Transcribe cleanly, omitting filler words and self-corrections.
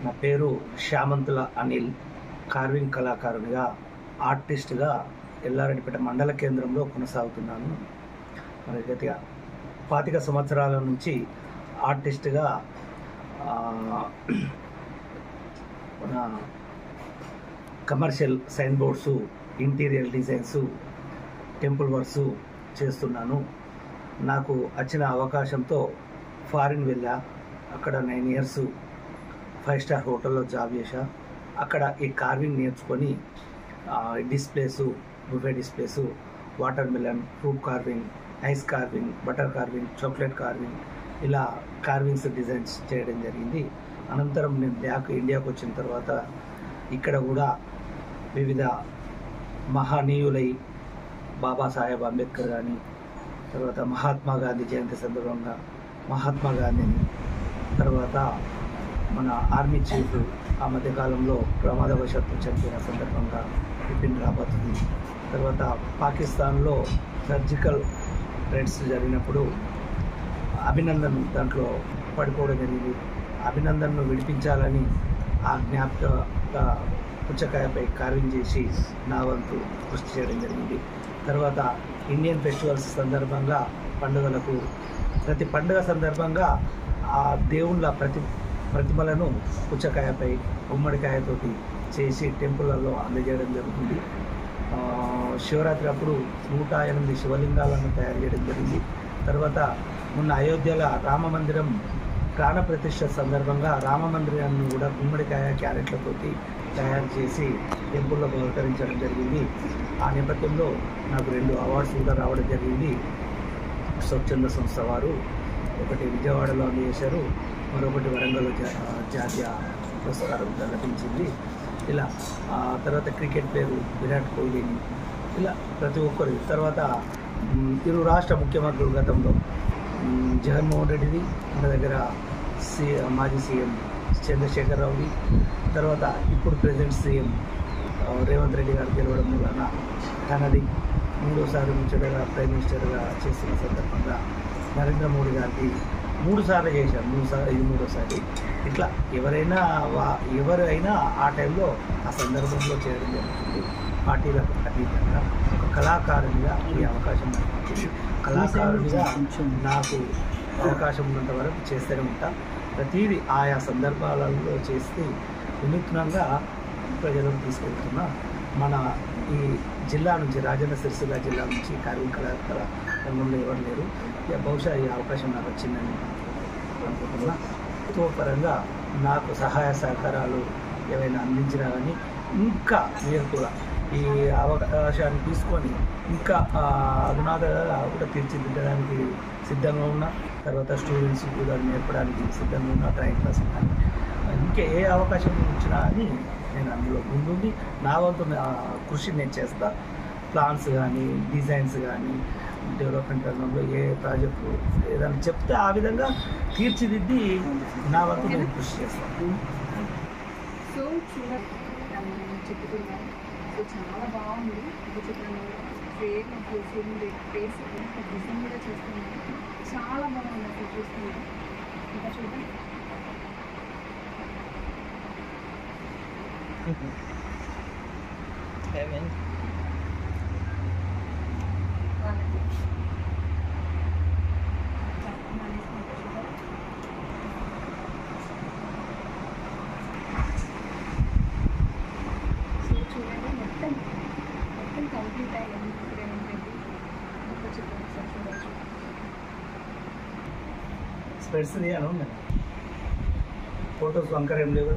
నా పేరు శ్యామంతుల అనిల్. కార్వింగ్ కళాకారునిగా, ఆర్టిస్ట్గా ఎల్లారెడ్డిపేట మండల కేంద్రంలో కొనసాగుతున్నాను. మరి గత 25 సంవత్సరాల నుంచి ఆర్టిస్ట్గా మన commercial sign boards, interior designs, temple works చేస్తున్నాను. నాకు వచ్చిన అవకాశంతో ఫారిన్ వెళ్ళా. అక్కడ 9 ఇయర్స్ 5 స్టార్ హోటల్లో జాబ్ చేశా. అక్కడ ఈ కార్వింగ్ నేర్చుకొని displays, buffet displays, water melon, fruit carving, ice carving, butter carving, chocolate carving, ఇలా కార్వింగ్స్ డిజైన్స్ చేయడం జరిగింది. అనంతరం నేను ఇండియాకు వచ్చిన తర్వాత ఇక్కడ కూడా వివిధ మహనీయులై బాబాసాహెబ్ అంబేద్కర్ కానీ, తర్వాత మహాత్మా గాంధీ జయంతి సందర్భంగా మహాత్మా గాంధీని, తర్వాత మన ఆర్మీ చీఫ్ ఆ మధ్యకాలంలో ప్రమాదవశాత్తు చనిపోయిన సందర్భంగా బిపిన్ రావత్ని, తర్వాత పాకిస్తాన్లో సర్జికల్ రైట్స్ జరిగినప్పుడు అభినందన్ దాంట్లో పడిపోవడం జరిగింది. అభినందన్ను విడిపించాలని ఆ జ్ఞాపక పుచ్చకాయపై కార్వింగ్ చేసి నా వంతు కృషి చేయడం జరిగింది. తర్వాత ఇండియన్ ఫెస్టివల్స్ సందర్భంగా పండుగలకు, ప్రతి పండుగ సందర్భంగా ఆ దేవుళ్ళ ప్రతిమలను పుచ్చకాయపై గుమ్మడికాయతోటి చేసి టెంపుల్లలో అందజేయడం జరుగుతుంది. శివరాత్రి అప్పుడు 108 శివలింగాలను తయారు చేయడం జరిగింది. తర్వాత మొన్న అయోధ్యలో రామమందిరం ప్రాణ ప్రతిష్ఠ సందర్భంగా రామమందిరాన్ని కూడా గుమ్మడికాయ, క్యారెట్లతోటి తయారు చేసి టెంపుల్లో బహుకరించడం జరిగింది. ఆ నేపథ్యంలో నాకు 2 అవార్డ్స్ కూడా రావడం జరిగింది. స్వచ్ఛంద సంస్థ వారు ఒకటి విజయవాడలో అందజేశారు, మరొకటి వరంగల్ జాతీయ పురస్కారం లభించింది. ఇలా తర్వాత క్రికెట్ ప్లేయరు విరాట్ కోహ్లీని, ఇలా ప్రతి ఒక్కరి. తర్వాత ఇరు రాష్ట్ర ముఖ్యమంత్రులు గతంలో జగన్మోహన్ రెడ్డిది, మన దగ్గర మాజీ సీఎం చంద్రశేఖర్ రావుది, తర్వాత ఇప్పుడు ప్రెసిడెంట్ సీఎం రేవంత్ రెడ్డి గారు గెలవడం వలన తనది 3వ ముచ్చటగా ప్రైమ్ మినిస్టర్గా చేస్తున్న సందర్భంగా నరేంద్ర మోడీ గారికి 3 సార్లు చేశారు. 3 సార్లు, ఇది 3వసారి. ఇట్లా ఎవరైనా ఆ టైంలో ఆ సందర్భంలో చేయడం జరుగుతుంది. పార్టీలకు అతీతంగా ఒక కళాకారునిగా ఈ అవకాశం నాకు వచ్చింది. కళాకారునిగా నాకు అవకాశం ఉన్నంత వరకు చేస్తూనే ఉంటా. ప్రతిదీ ఆయా సందర్భాలలో చేస్తే వినూత్నంగా ప్రజలకు తీసుకెళ్తున్నా. మన ఈ జిల్లా నుంచి, రాజన్న సిరిసిల్ల జిల్లా నుంచి కార్మిక కళాకార రంగంలో ఎవరు లేరు. బహుశా ఈ అవకాశం నాకు వచ్చిందని అనుకుంటున్నా. పరంగా నాకు సహాయ సహకారాలు ఏవైనా అందించినా కానీ ఇంకా మీరు కూడా ఈ అవకాశాన్ని తీసుకొని ఇంకా అధునాతగా కూడా తీర్చిదిద్దడానికి సిద్ధంగా ఉన్నా. తర్వాత స్టూడెంట్స్ కూడా నేర్పడానికి సిద్ధంగా ఉన్నా. డ్రాయింగ్ క్లాస్ కానీ ఇంకా ఏ అవకాశం ఇచ్చినా అని నేను అందులో ముందుండి నా వంతు కృషి నేను చేస్తా. ప్లాన్స్ కానీ, డిజైన్స్ కానీ, డెవలప్మెంట్ రంగంలో ఏ ప్రాజెక్టు ఏదైనా చెప్తే ఆ విధంగా తీర్చిదిద్ది నా వంతు నేను కృషి చేస్తాను. సో చెప్పుకున్నాను. సో చాలా బాగుంది. ఫేస్ డిజైన్ కూడా చేస్తున్నాను. చాలా బాగుంది అసలు చూస్తున్నాను. ఇంకా చూద్దాం. కంప్లీట్ అయ్యింది. ఇక్కడ ఏముంటుంది ఒక చిత్రం ఒకసారి చూడవచ్చు. స్పెట్స్ అని ఉన్నాయి. ఫొటోస్ వంకర ఏం లేవు.